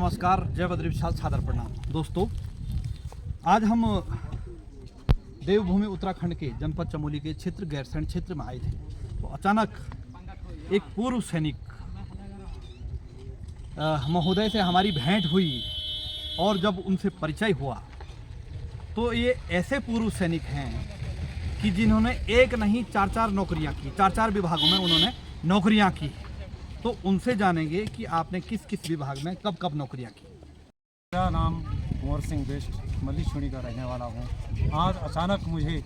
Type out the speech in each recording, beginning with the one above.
नमस्कार, जय बद्री विशाल, सादर प्रणाम। दोस्तों, आज हम देवभूमि उत्तराखंड के जनपद चमोली के क्षेत्र गैरसैंण क्षेत्र में आए थे। तो अचानक एक पूर्व सैनिक महोदय से हमारी भेंट हुई और जब उनसे परिचय हुआ तो ये ऐसे पूर्व सैनिक हैं कि जिन्होंने एक नहीं चार नौकरियां की, चार विभागों में उन्होंने नौकरियां की। तो उनसे जानेंगे कि आपने किस किस विभाग में कब कब नौकरियां की। मेरा नाम कुंवर सिंह बेस्ट मल्लीछुड़ी का रहने वाला हूँ। आज अचानक मुझे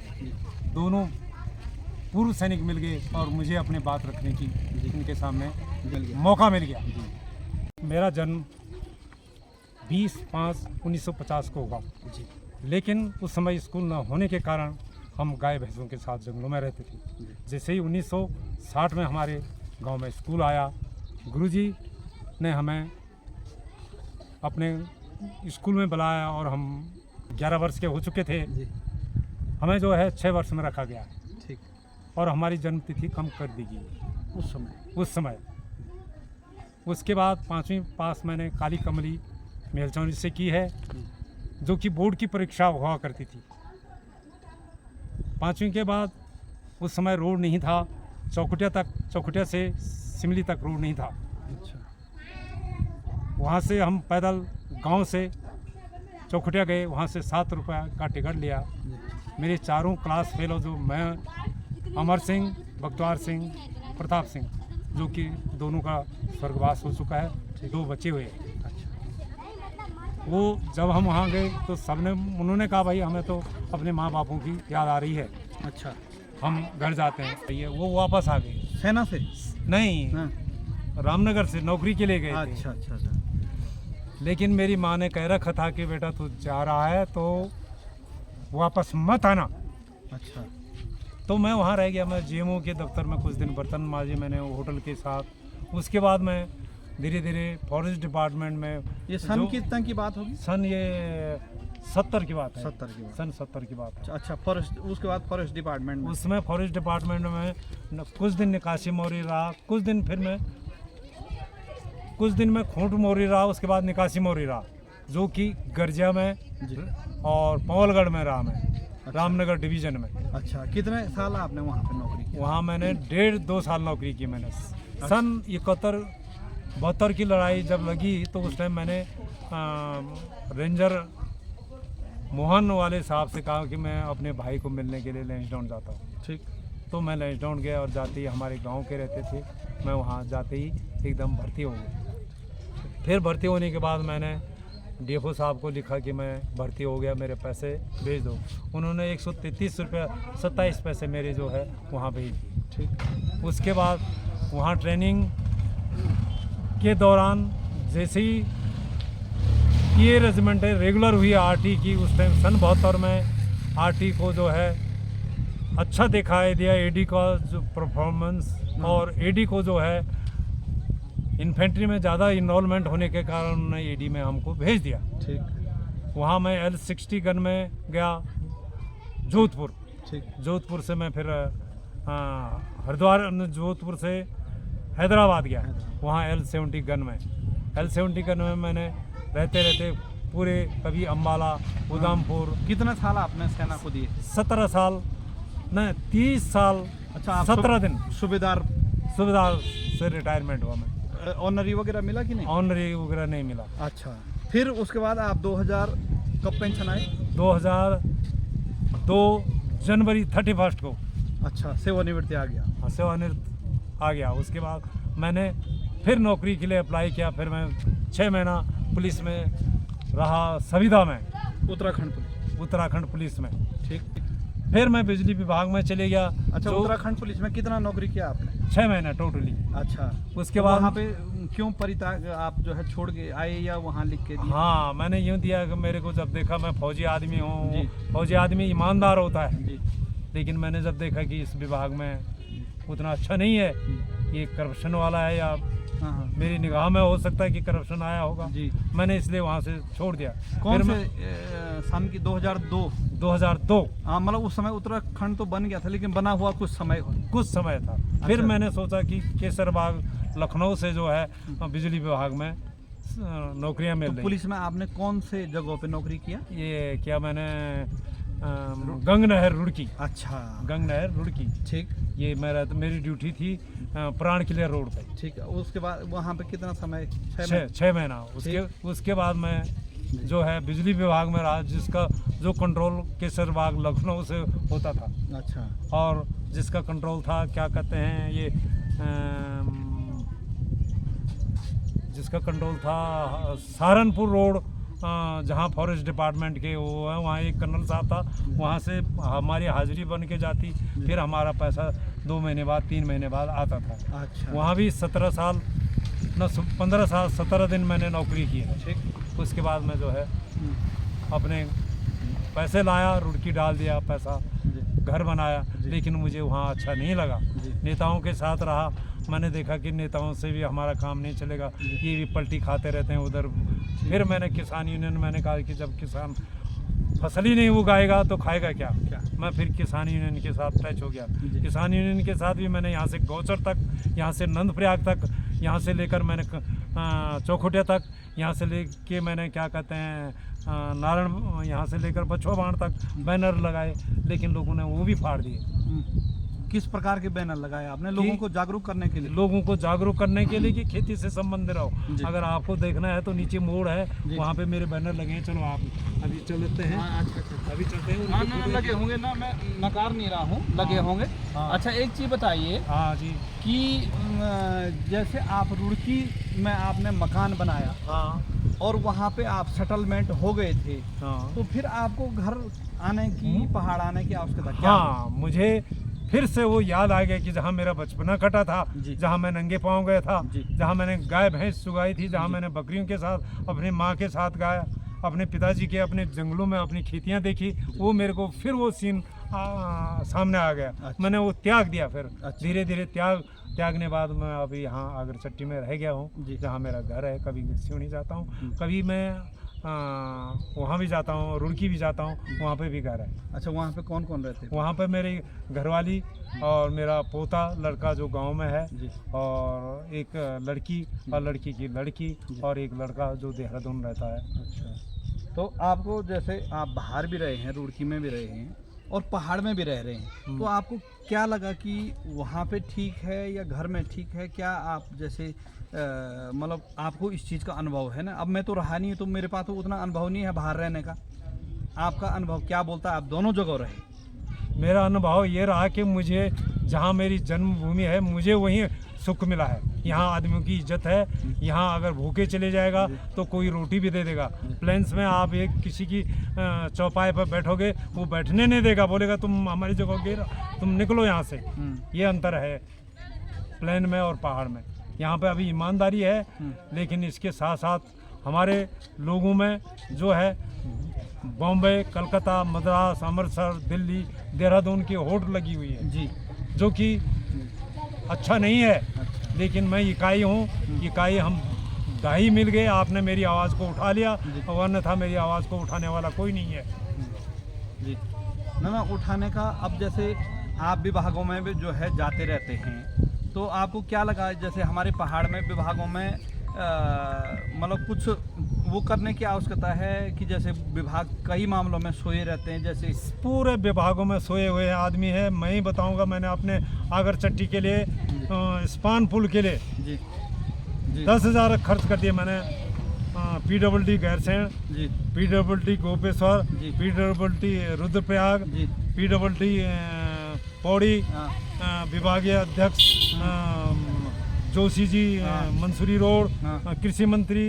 दोनों पूर्व सैनिक मिल गए और मुझे अपने बात रखने की इनके सामने मौका मिल गया। मेरा जन्म 20/5/1950 को हुआ, लेकिन उस समय स्कूल न होने के कारण हम गाय भैंसों के साथ जंगलों में रहते थे। जैसे ही 1960 में हमारे गांव में स्कूल आया, गुरुजी ने हमें अपने स्कूल में बुलाया और हम 11 वर्ष के हो चुके थे। हमें जो है 6 वर्ष में रखा गया। ठीक। और हमारी जन्म तिथि कम कर दी गई उस समय। उसके बाद 5वीं पास मैंने काली कमली मेलचौनी से की है, जो कि बोर्ड की परीक्षा हुआ करती थी। 5वीं के बाद उस समय रोड नहीं था, चौखुटिया से सिमली तक रोड नहीं था। अच्छा। वहाँ से हम पैदल गांव से चौखुटिया गए, वहाँ से 7 रुपये का टिकट लिया। मेरे चारों क्लास फेलो, जो मैं, अमर सिंह, बख्तवार सिंह, प्रताप सिंह, जो कि दोनों का स्वर्गवास हो चुका है, 2 बचे हुए। वो जब हम वहाँ गए तो उन्होंने कहा, भाई हमें तो अपने माँ बापों की याद आ रही है। अच्छा। हम घर जाते हैं। वो वापस आ गए। सेना से? नहीं, रामनगर से नौकरी के लिए गए थे। अच्छा। लेकिन मेरी माँ ने कह रखा था कि बेटा तू जा रहा है तो वापस मत आना। अच्छा। तो मैं वहाँ रह गया। मैं जीएमओ के दफ्तर में कुछ दिन बर्तन माजे मैंने होटल के साथ। उसके बाद मैं धीरे धीरे फॉरेस्ट डिपार्टमेंट में। ये सन कितना की बात होगी? सन ये 70 की बात है। 70 की बात। सन 70 की बात है। अच्छा। फॉरेस्ट, उसके बाद फॉरेस्ट डिपार्टमेंट में? उसमें फॉरेस्ट डिपार्टमेंट में कुछ दिन निकासी मौरी रहा, कुछ दिन में खोट मौरी रहा, उसके बाद निकासी मौरी रहा, जो कि गर्जिया में और पवलगढ़ में रहा मैं। अच्छा। रामनगर डिवीजन में। अच्छा। कितने साल आपने वहाँ पे नौकरी की? वहाँ मैंने 1.5-2 साल नौकरी की मैंने। अच्छा। सन 71-72 की लड़ाई जब लगी तो उस टाइम मैंने रेंजर मोहन वाले साहब से कहा कि मैं अपने भाई को मिलने के लिए लैंसडाउन जाता हूँ। ठीक। तो मैं लैंसडाउन गया और जाते ही हमारे गांव के रहते थे, मैं वहाँ जाते ही एकदम भर्ती हो गया। फिर भर्ती होने के बाद मैंने डीएफओ साहब को लिखा कि मैं भर्ती हो गया, मेरे पैसे भेज दो। उन्होंने 133 रुपये 27 पैसे मेरे जो है वहाँ भेज दिए। ठीक। उसके बाद वहाँ ट्रेनिंग के दौरान जैसे ही ये रेजिमेंट है रेगुलर हुई आरटी की, उस टाइम सन 72 में आरटी को जो है अच्छा दिखाई दिया एडी का जो परफॉर्मेंस, और एडी को जो है इन्फेंट्री में ज़्यादा इन्वॉल्वमेंट होने के कारण उन्होंने एडी में हमको भेज दिया। ठीक। वहाँ मैं L60 गन में गया जोधपुर। ठीक। जोधपुर से मैं फिर हरिद्वार, जोधपुर से हैदराबाद गया, वहाँ L70 गन में। L70 गन में मैंने रहते पूरे, कभी अम्बाला, उधमपुर। कितना साल आपने सेना को दिए? 17 साल नहीं, 30 साल। अच्छा। 17 दिन सूबेदार से रिटायरमेंट हुआ मैं। ऑनरी वगैरह मिला कि नहीं? ऑनरी वगैरह नहीं मिला। अच्छा। फिर उसके बाद आप 2000 कब पेंशन आए? 2002 जनवरी 31 को। अच्छा। सेवानिवृत्ति आ गया? हाँ, सेवानिवृत्त आ गया। उसके बाद मैंने फिर नौकरी के लिए अप्लाई किया। फिर मैं 6 महीना पुलिस में रहा, संविदा में, उत्तराखंड पुलिस में। ठीक। फिर मैं बिजली विभाग में चले गया। अच्छा। उत्तराखंड पुलिस में कितना नौकरी किया आपने? 6 महीने टोटली। अच्छा। उसके तो बाद वहाँ पे क्यों परित्याग आप जो है छोड़ के आए, या वहाँ लिख के दिए? हाँ, मैंने यूँ दिया कि मेरे को जब देखा मैं फौजी आदमी हूँ, फौजी आदमी ईमानदार होता है जी। लेकिन मैंने जब देखा कि इस विभाग में उतना अच्छा नहीं है, ये करप्शन वाला है, या मेरी निगाह में हो सकता है कि करप्शन आया होगा जी, मैंने इसलिए वहाँ से छोड़ दिया। कौन से सन की? 2002। हाँ, मतलब उस समय उत्तराखंड तो बन गया था, लेकिन बना हुआ कुछ समय था। फिर मैंने सोचा कि केसरबाग लखनऊ से जो है बिजली विभाग में नौकरियां मिल तो रही पुलिस में आपने कौन से जगहों पे नौकरी किया? हैं। ये क्या मैंने गंग नहर रुड़की, अच्छा, गंग नहर रुड़की, ठीक ये मेरी ड्यूटी थी प्राण किले रोड पे। ठीक है। उसके बाद वहाँ पे कितना समय? 6 महीने। 6 महीना। उसके बाद मैं जो है बिजली विभाग में रहा, जिसका जो कंट्रोल केसरबाग लखनऊ से होता था, अच्छा, और जिसका कंट्रोल था क्या कहते हैं ये जिसका कंट्रोल था सहारनपुर रोड, जहाँ फॉरेस्ट डिपार्टमेंट के वो है, वहाँ एक कर्नल साहब था, वहाँ से हमारी हाजिरी बन के जाती, फिर हमारा पैसा 2 महीने बाद 3 महीने बाद आता था। अच्छा, वहाँ भी 17 साल न 15 साल 17 दिन मैंने नौकरी की है। ठीक। उसके बाद मैं जो है अपने पैसे लाया, रुड़की डाल दिया पैसा, घर बनाया, लेकिन मुझे वहाँ अच्छा नहीं लगा। नेताओं के साथ रहा, मैंने देखा कि नेताओं से भी हमारा काम नहीं चलेगा, ये भी पलटी खाते रहते हैं उधर। फिर मैंने किसान यूनियन, मैंने कहा कि जब किसान फसल ही नहीं उगाएगा तो खाएगा क्या? मैं फिर किसान यूनियन के साथ टच हो गया। किसान यूनियन के साथ भी मैंने यहाँ से गौचर तक, यहाँ से नंदप्रयाग तक, यहाँ से लेकर मैंने चौखुटिया तक, यहाँ से लेके मैंने क्या कहते हैं नारायण, यहाँ से लेकर बछुआबाण तक बैनर लगाए, लेकिन लोगों ने वो भी फाड़ दिए। किस प्रकार के बैनर लगाए आपने? लोगों को जागरूक करने के लिए? लोगों को जागरूक करने के लिए कि खेती से संबंधित रहो। अगर आपको देखना है तो नीचे मोड़ है, वहाँ पे मेरे बैनर लगे हैं। चलो आप अभी चलते हैं। अच्छा, अभी चलते हैं। हाँ, ना लगे होंगे ना, मैं नकार नहीं रहा हूँ, लगे होंगे। अच्छा, एक चीज़ बताइए। हाँ जी। कि जैसे आप रुड़की में आपने मकान बनाया, हाँ, और वहाँ पे आप सेटलमेंट हो गए थे, हाँ, तो फिर आपको घर आने की, पहाड़ आने की आवश्यकता क्या? हाँ, मुझे फिर से वो याद आ गया कि जहाँ मेरा बचपना कटा था, जहाँ मैं नंगे पाँव गया था, जहाँ मैंने गाय भैंस सुगाई थी, जहाँ मैंने बकरियों के साथ अपनी माँ के साथ गाया, अपने पिताजी के अपने जंगलों में अपनी खेतियाँ देखी, वो मेरे को फिर वो सीन सामने आ गया। अच्छा। मैंने वो त्याग दिया। फिर अच्छा। धीरे धीरे त्यागने बाद मैं अभी यहाँ आगरचट्टी में रह गया हूँ, जहाँ मेरा घर है। कभी सिवनी जाता हूँ, कभी मैं वहाँ भी जाता हूँ, रुड़की भी जाता हूँ, वहाँ पे भी घर है। अच्छा, वहाँ पे कौन कौन रहते हैं? वहाँ पे मेरी घरवाली और मेरा पोता लड़का जो गांव में है, और एक लड़की और लड़की की लड़की, और एक लड़का जो देहरादून रहता है। अच्छा, तो आपको जैसे आप बाहर भी रहे हैं, रुड़की में भी रहे हैं और पहाड़ में भी रह रहे हैं, तो आपको क्या लगा कि वहाँ पे ठीक है या घर में ठीक है? क्या आप जैसे मतलब आपको इस चीज़ का अनुभव है ना? अब मैं तो रहा नहीं, तो मेरे पास तो उतना अनुभव नहीं है बाहर रहने का। आपका अनुभव क्या बोलता है? आप दोनों जगह रहे। मेरा अनुभव ये रहा कि मुझे जहाँ मेरी जन्मभूमि है, मुझे वहीं सुख मिला है। यहाँ आदमियों की इज्जत है। यहाँ अगर भूखे चले जाएगा तो कोई रोटी भी दे देगा। प्लेन्स में आप एक किसी की चौपाए पर बैठोगे, वो बैठने नहीं देगा, बोलेगा तुम हमारी जगह गिर, तुम निकलो यहाँ से। ये अंतर है प्लेन में और पहाड़ में। यहाँ पे अभी ईमानदारी है, लेकिन इसके साथ साथ हमारे लोगों में जो है बॉम्बे, कलकत्ता, मद्रास, अमृतसर, दिल्ली, देहरादून की होड़ लगी हुई है जी, जो कि अच्छा नहीं है। लेकिन मैं इकाई हूँ, इकाई हम दाही मिल गए। आपने मेरी आवाज़ को उठा लिया, वरना था मेरी आवाज़ को उठाने वाला कोई नहीं है। जी, ना उठाने का। अब जैसे आप विभागों में भी जो है जाते रहते हैं, तो आपको क्या लगा जैसे हमारे पहाड़ में विभागों में मतलब कुछ वो करने की आवश्यकता है कि जैसे विभाग कई मामलों में सोए रहते हैं? जैसे पूरे विभागों में सोए हुए आदमी है। मैं ही बताऊंगा, मैंने अपने आगरचट्टी के लिए स्पान पुल के लिए जी 10,000 खर्च कर दिए मैंने। PWD Gairsain, PWD Gopeshwar, PWD Rudraprayag, PWD Pauri, विभागीय अध्यक्ष जोशी जी, मंसूरी रोड, कृषि मंत्री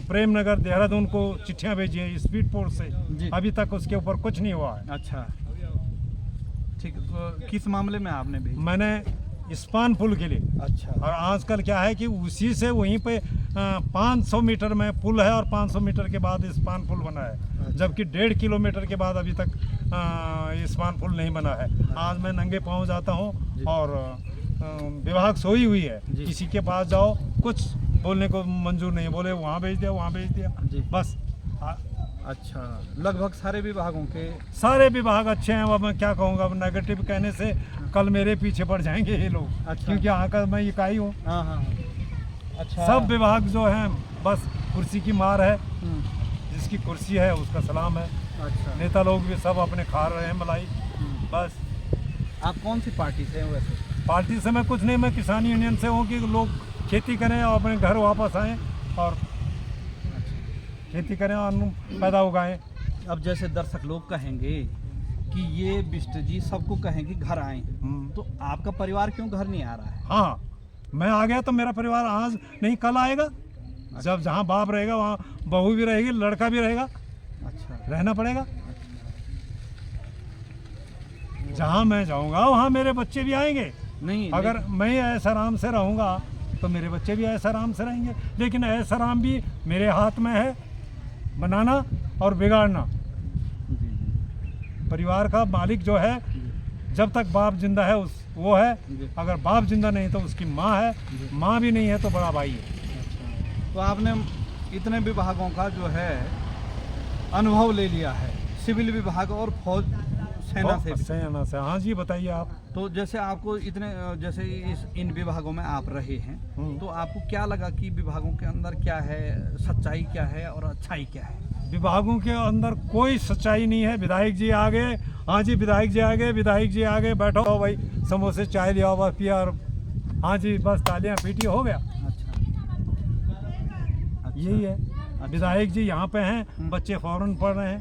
प्रेमनगर देहरादून को चिट्ठियां भेजी हैं स्पीड पोस्ट से। अभी तक उसके ऊपर कुछ नहीं हुआ है। अच्छा, ठीक। तो किस मामले में आपने भेजी? मैंने स्पान पुल के लिए। अच्छा। और आजकल क्या है कि उसी से वहीं पे 500 मीटर में पुल है, और 500 मीटर के बाद स्पान पुल बना है, जबकि 1.5 किलोमीटर के बाद अभी तक स्पान पुल नहीं बना है। आज मैं नंगे पाँव जाता हूँ और विभाग सोई हुई है। किसी के पास जाओ, कुछ बोलने को मंजूर नहीं, बोले वहाँ भेज दिया, वहाँ भेज दिया, बस। अच्छा, लगभग सारे विभागों के सारे विभाग अच्छे हैं। अब मैं क्या कहूँगा, अब नेगेटिव कहने से कल मेरे पीछे पड़ जाएंगे ये लोग। अच्छा। क्योंकि यहाँ का मैं इकाई हूँ। हाँ, अच्छा। सब विभाग जो हैं बस कुर्सी की मार है, हम्म, जिसकी कुर्सी है उसका सलाम है। अच्छा। नेता लोग भी सब अपने खा रहे हैं मलाई। बस आप कौन सी पार्टी से हैं वैसे? पार्टी से मैं कुछ नहीं, मैं किसान यूनियन से हूँ कि लोग खेती करें और अपने घर वापस आएँ और खेती करें और अन्न पैदा उगाएं। अब जैसे दर्शक लोग कहेंगे कि ये बिष्ट जी सबको कहेंगे घर आए, तो आपका परिवार क्यों घर नहीं आ रहा है? हाँ, मैं आ गया तो मेरा परिवार आज नहीं कल आएगा। जब जहाँ बाप रहेगा वहाँ बहू भी रहेगी, लड़का भी रहेगा, अच्छा। रहना पड़ेगा। जहाँ मैं जाऊँगा वहाँ मेरे बच्चे भी आएंगे। नहीं, अगर मैं ऐसा आराम से रहूँगा तो मेरे बच्चे भी ऐसा आराम से रहेंगे। लेकिन ऐसा आराम भी मेरे हाथ में है, बनाना और बिगाड़ना। जी, परिवार का मालिक जो है, जब तक बाप जिंदा है वो है। जी। अगर बाप जिंदा नहीं तो उसकी माँ है, माँ भी नहीं है तो बड़ा भाई है। अच्छा। तो आपने इतने विभागों का जो है अनुभव ले लिया है, सिविल विभाग और फौज सेना से भी। सेना से। हाँ जी, बताइए आप। तो जैसे आपको इतने जैसे इन विभागों में आप रहे हैं, तो आपको क्या लगा कि विभागों के अंदर क्या है, सच्चाई क्या है और अच्छाई क्या है? विभागों के अंदर कोई सच्चाई नहीं है। विधायक जी आ गए, हाँ जी विधायक जी आ गए, विधायक जी आ गए, बैठो भाई, समोसे चाय लिया बस पिया और हाँ जी बस तालियां पीटी, हो गया। अच्छा। यही है। विधायक जी यहाँ पे हैं, बच्चे फौरन पढ़ रहे हैं,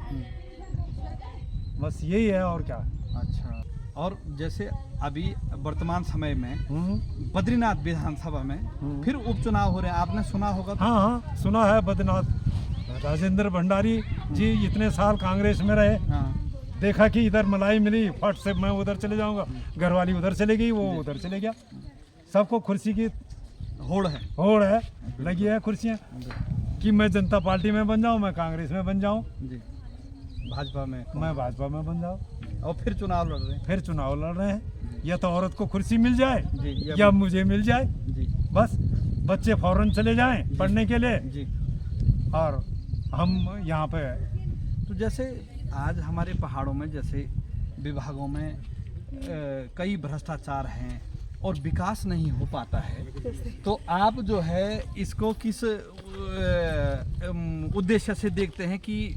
बस यही है और क्या। अच्छा। और जैसे अभी वर्तमान समय में बद्रीनाथ विधानसभा में फिर उपचुनाव हो रहे हैं, आपने सुना होगा तो? हाँ हाँ, सुना है। बद्रीनाथ राजेंद्र भंडारी जी इतने साल कांग्रेस में रहे, हाँ। देखा कि इधर मलाई मिली, फट से मैं उधर चले जाऊंगा, घरवाली उधर चले गई, वो उधर चले गया। सबको कुर्सी की होड़ है लगी है कुर्सियाँ, कि मैं जनता पार्टी में बन जाऊं, मैं कांग्रेस में बन जाऊं, जी, भाजपा में, मैं भाजपा में बन जाऊं। और फिर चुनाव लड़ रहे हैं। फिर चुनाव लड़ रहे हैं। या तो औरत को कुर्सी मिल जाए जी, या मुझे मिल जाए, जी, बस बच्चे फौरन चले जाएं पढ़ने के लिए जी। और हम यहाँ पे। तो जैसे आज हमारे पहाड़ों में जैसे विभागों में कई भ्रष्टाचार हैं और विकास नहीं हो पाता है, तो आप जो है इसको किस उद्देश्य से देखते हैं कि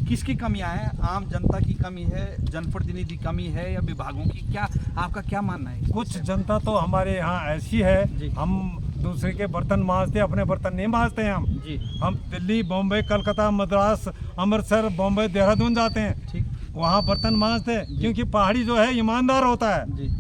किसकी कमियां हैं? आम जनता की कमी है, जनप्रतिनिधि कमी है, या विभागों की? क्या आपका क्या मानना है? कुछ जनता तो हमारे यहाँ ऐसी है, हम दूसरे के बर्तन मांजते, अपने बर्तन नहीं मांजते हैं। हम दिल्ली, बॉम्बे, कलकत्ता, मद्रास, अमृतसर, बॉम्बे, देहरादून जाते हैं, ठीक, वहाँ बर्तन मांजते हैं, क्योंकि पहाड़ी जो है ईमानदार होता है, जी,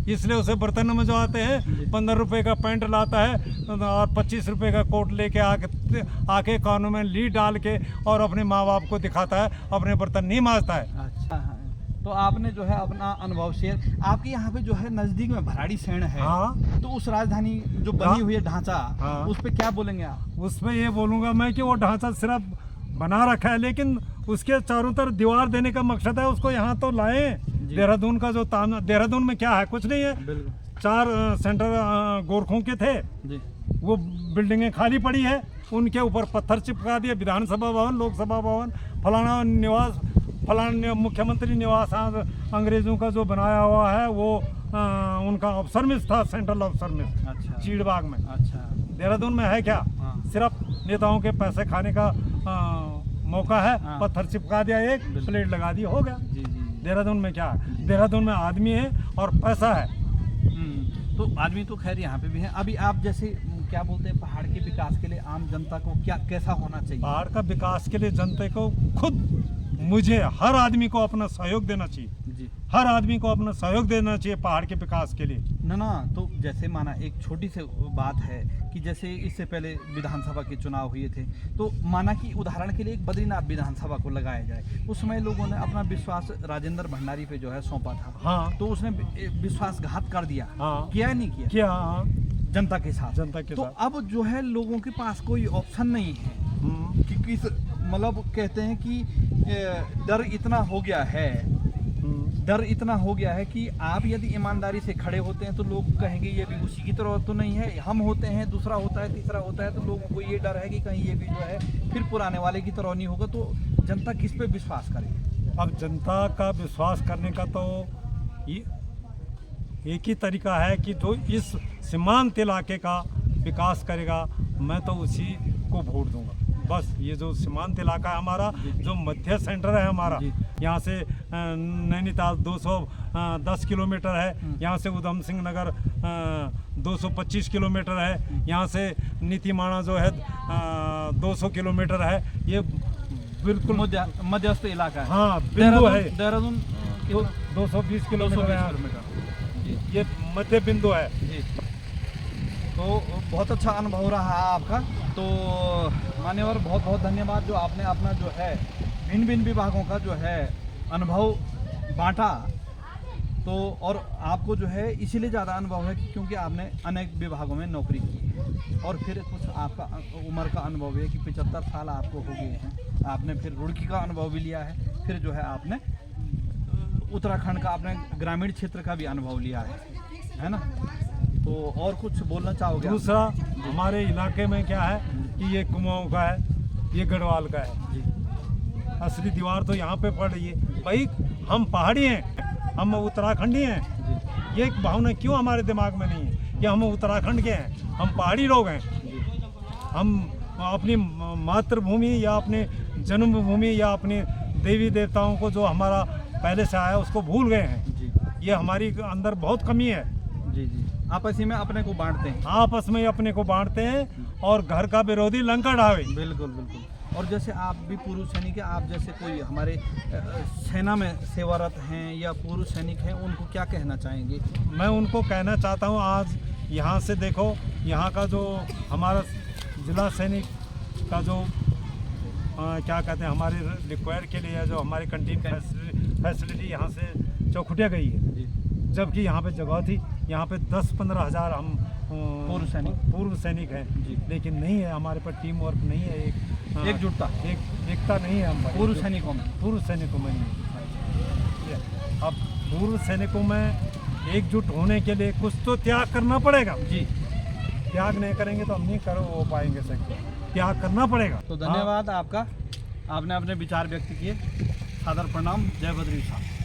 इसलिए उसे बर्तन में जो आते हैं 15 रुपए का पैंट लाता है और 25 रुपए का कोट लेके आके कानों में लीड डाल के और अपने माँ बाप को दिखाता है, अपने बर्तन नहीं मांजता है। अच्छा। हाँ। तो आपने जो है अपना अनुभव शेयर, आपके यहाँ पे जो है नजदीक में भराड़ी सैण है, हाँ, तो उस राजधानी जो बनी हुई है ढांचा, हाँ, उस पे क्या बोलेंगे आप? उसमें ये बोलूँगा मैं कि वो ढांचा सिर्फ बना रखा है, लेकिन उसके चारों तरफ दीवार देने का मकसद है, उसको यहाँ तो लाएं। देहरादून का जो देहरादून में क्या है, कुछ नहीं है। 4 सेंटर गोरखों के थे जी, वो बिल्डिंगें खाली पड़ी है, उनके ऊपर पत्थर चिपका दिए, विधानसभा भवन, लोकसभा भवन, फलाना निवास, फलाना मुख्यमंत्री निवास अंग्रेजों का जो बनाया हुआ है वो उनका अफसर मिस था, सेंट्रल अफसर मिस। अच्छा, चीड़बाग में। अच्छा। देहरादून में है क्या? हाँ। सिर्फ नेताओं के पैसे खाने का मौका है। हाँ। पत्थर चिपका दिया, एक प्लेट लगा दी, हो गया। जी, जी। देहरादून में क्या है? देहरादून में आदमी है और पैसा है। तो आदमी तो खैर यहाँ पे भी है। अभी आप जैसे क्या बोलते हैं, पहाड़ के विकास के लिए आम जनता को क्या कैसा होना चाहिए? पहाड़ का विकास के लिए जनता को खुद, मुझे, हर आदमी को अपना सहयोग देना चाहिए। जी, हर आदमी को अपना सहयोग देना चाहिए पहाड़ के विकास के लिए। ना तो जैसे माना एक छोटी सी बात है कि जैसे इससे पहले विधानसभा के चुनाव हुए थे, तो माना कि उदाहरण के लिए एक बद्रीनाथ विधानसभा को लगाया जाए, उस समय लोगों ने अपना विश्वास राजेंद्र भंडारी पे जो है सौंपा था। हाँ, तो उसने विश्वासघात कर दिया। हाँ, किया नहीं किया? क्या? हाँ, जनता के साथ। जनता के तो साथ। अब जो है लोगों के पास कोई ऑप्शन नहीं है कि किस, मतलब कहते हैं कि डर इतना हो गया है, डर इतना हो गया है कि आप यदि ईमानदारी से खड़े होते हैं तो लोग कहेंगे ये भी उसी की तरह तो नहीं है, हम होते हैं, दूसरा होता है, तीसरा होता है, तो लोगों को ये डर है कि कहीं ये भी जो है फिर पुराने वाले की तरह नहीं होगा। तो जनता किस पे विश्वास करेगी? अब जनता का विश्वास करने का तो ये एक ही तरीका है कि जो इस सीमांत इलाके का विकास करेगा, मैं तो उसी को वोट दूंगा। बस ये जो सीमांत इलाका है हमारा, जो मध्य सेंटर है हमारा, जी। यहाँ से नैनीताल 210 किलोमीटर है, यहाँ से उधम सिंह नगर 225 किलोमीटर है, यहाँ से नीतीमाणा जो है 200 किलोमीटर है। ये बिल्कुल मध्यस्थ इलाका है। हाँ बिंदु है। देहरादून 220 किलोमीटर है। जी। ये मध्य बिंदु है। जी। तो बहुत अच्छा अनुभव रहा आपका। तो मान्यवर बहुत बहुत धन्यवाद जो आपने अपना जो है भिन्न भिन्न विभागों का जो है अनुभव बांटा। तो और आपको जो है इसीलिए ज़्यादा अनुभव है कि क्योंकि आपने अनेक विभागों में नौकरी की है और फिर कुछ आपका उम्र का अनुभव है कि 75 साल आपको हो गए हैं। आपने फिर रुड़की का अनुभव भी लिया है, फिर जो है आपने उत्तराखंड का, आपने ग्रामीण क्षेत्र का भी अनुभव लिया है ना। तो और कुछ बोलना चाहोगे? दूसरा हमारे इलाके में क्या है कि ये कुमाऊं का है, ये गढ़वाल का है। जी। असली दीवार तो यहाँ पे पड़ रही है। भाई हम पहाड़ी हैं, हम उत्तराखंडी हैं। जी। ये एक भावना क्यों हमारे दिमाग में नहीं है कि हम उत्तराखंड के हैं, हम पहाड़ी लोग हैं। जी। हम अपनी मातृभूमि या अपने जन्मभूमि या अपने देवी देवताओं को जो हमारा पहले से आया उसको भूल गए हैं। जी। ये हमारी अंदर बहुत कमी है। जी। जी। आपस में अपने को बांटते हैं। आपस में अपने को बांटते हैं और घर का विरोधी लंका ढावे। बिल्कुल बिल्कुल। और जैसे आप भी पूर्व सैनिक हैं, आप जैसे कोई हमारे सेना में सेवारत हैं या पूर्व सैनिक हैं, उनको क्या कहना चाहेंगे? मैं उनको कहना चाहता हूँ, आज यहाँ से देखो, यहाँ का जो हमारा जिला सैनिक का जो क्या कहते हैं, हमारे रिक्वायर के लिए जो हमारी कैंटीन फैसिलिटी यहाँ से चौखुटिया गई है। जी। जबकि यहाँ पे जगह थी, यहाँ पे 10-15 हज़ार हम पूर्व सैनिक हैं। जी। लेकिन नहीं है, हमारे पास टीम वर्क नहीं है, एकजुटता, एकता नहीं है। हम पूर्व सैनिकों में नहीं है। अब पूर्व सैनिकों में एकजुट होने के लिए कुछ तो त्याग करना पड़ेगा। जी। त्याग नहीं करेंगे तो हम नहीं हो पाएंगे सर, त्याग करना पड़ेगा। तो धन्यवाद आपका, आपने अपने विचार व्यक्त किए। सादर प्रणाम। जय बद्री साहब।